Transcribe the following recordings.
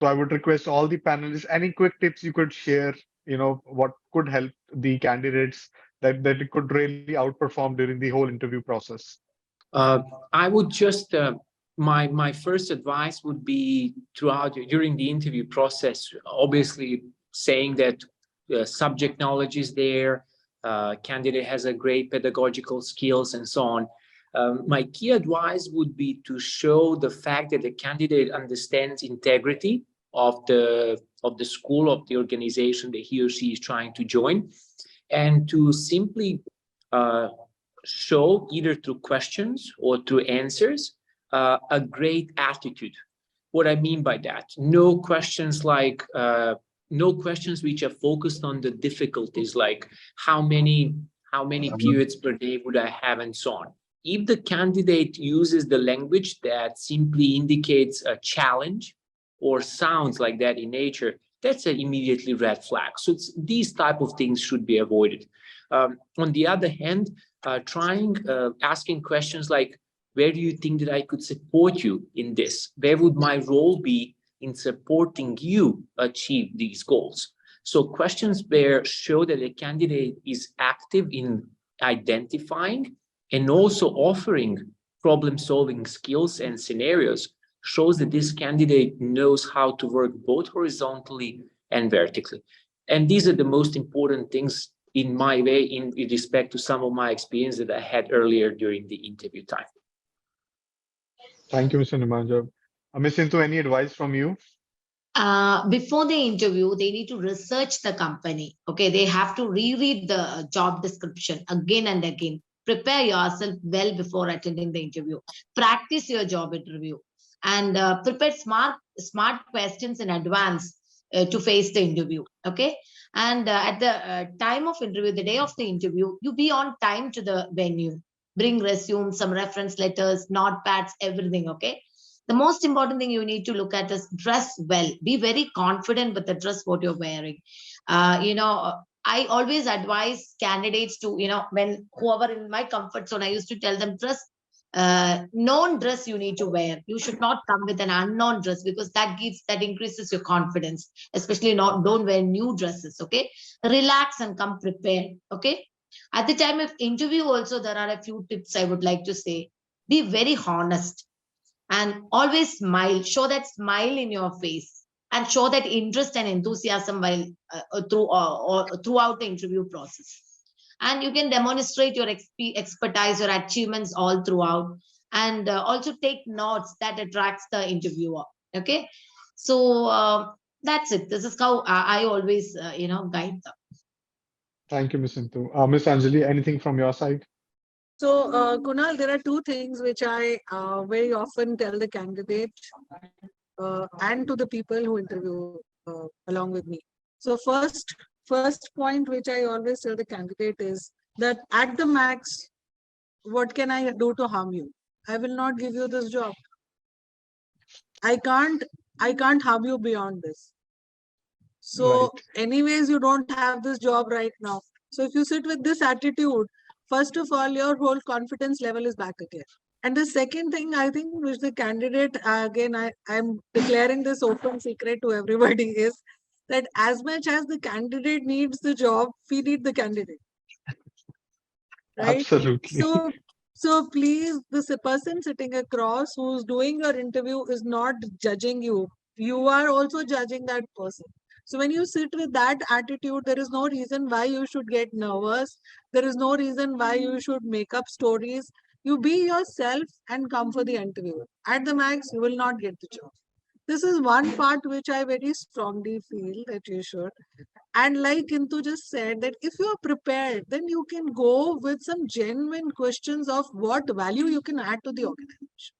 So I would request all the panelists, any quick tips you could share, what could help the candidates that it could really outperform during the whole interview process. Uh, I would just my first advice would be throughout during the interview process, obviously saying that subject knowledge is there, candidate has a great pedagogical skills and so on. My key advice would be to show the fact that the candidate understands integrity of the school, of the organization that he or she is trying to join, and to simply show either through questions or through answers a great attitude. What I mean by that, no questions which are focused on the difficulties, like how many periods per day would I have and so on. If the candidate uses the language that simply indicates a challenge or sounds like that in nature, that's an immediately red flag. So these type of things should be avoided. On the other hand, asking questions like, where do you think that I could support you in this? Where would my role be in supporting you achieve these goals? So questions where show that the candidate is active in identifying and also offering problem-solving skills and scenarios shows that this candidate knows how to work both horizontally and vertically. And these are the most important things in my way, in respect to some of my experience that I had earlier during the interview time. Thank you, Mr. Nemanja. Ms. Intu, any advice from you? Before the interview, they need to research the company. Okay, they have to reread the job description again and again. Prepare yourself well before attending the interview. Practice your job interview and prepare smart questions in advance to face the interview. Okay, and at the time of interview, the day of the interview, you be on time to the venue. Bring resume, some reference letters, notepads, everything. Okay. The most important thing you need to look at is dress well. Be very confident with the dress what you're wearing. I always advise candidates to, when whoever in my comfort zone, I used to tell them known dress you need to wear. You should not come with an unknown dress because that increases your confidence. Especially don't wear new dresses. Okay, relax and come prepared. Okay, at the time of interview also there are a few tips I would like to say. Be very honest. And always smile, show that smile in your face and show that interest and enthusiasm while throughout the interview process. And you can demonstrate your expertise, your achievements all throughout, and also take notes that attracts the interviewer. Okay, so that's it. This is how I always guide them. Thank you, Ms. Intu. Ms. Anjali, anything from your side? So, Kunal, there are two things which I very often tell the candidate and to the people who interview along with me. So first point which I always tell the candidate is that at the max, what can I do to harm you? I will not give you this job. I can't harm you beyond this. So anyways, you don't have this job right now. So if you sit with this attitude, first of all, your whole confidence level is back again. And the second thing, I think, which the candidate, again, I'm declaring this open secret to everybody, is that as much as the candidate needs the job, we need the candidate. Right? Absolutely. So please, this person sitting across who's doing your interview is not judging you. You are also judging that person. So when you sit with that attitude, there is no reason why you should get nervous. There is no reason why you should make up stories. You be yourself and come for the interview. At the max, you will not get the job. This is one part which I very strongly feel that you should. And like Intu just said, that if you are prepared, then you can go with some genuine questions of what value you can add to the organization.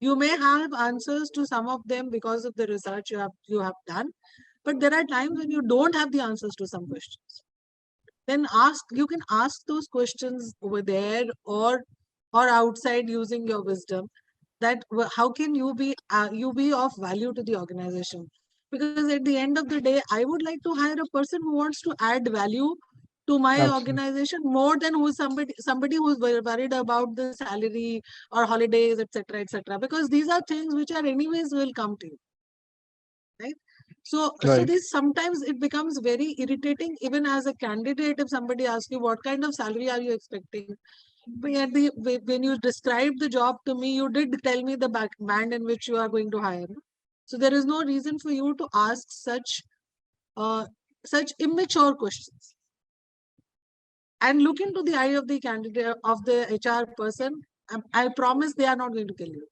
You may have answers to some of them because of the research you have done. But there are times when you don't have the answers to some questions. Then you can ask those questions over there or outside using your wisdom. That how can you be of value to the organization? Because at the end of the day, I would like to hire a person who wants to add value to my organization more than who is somebody who is worried about the salary or holidays, etc., etc. Because these are things which are anyways will come to you. right? So Right. this sometimes it becomes very irritating even as a candidate if somebody asks you what kind of salary are you expecting. But at when you described the job to me, you did tell me the band in which you are going to hire. So there is no reason for you to ask such immature questions. And look into the eye of the candidate, of the HR person. I promise they are not going to kill you.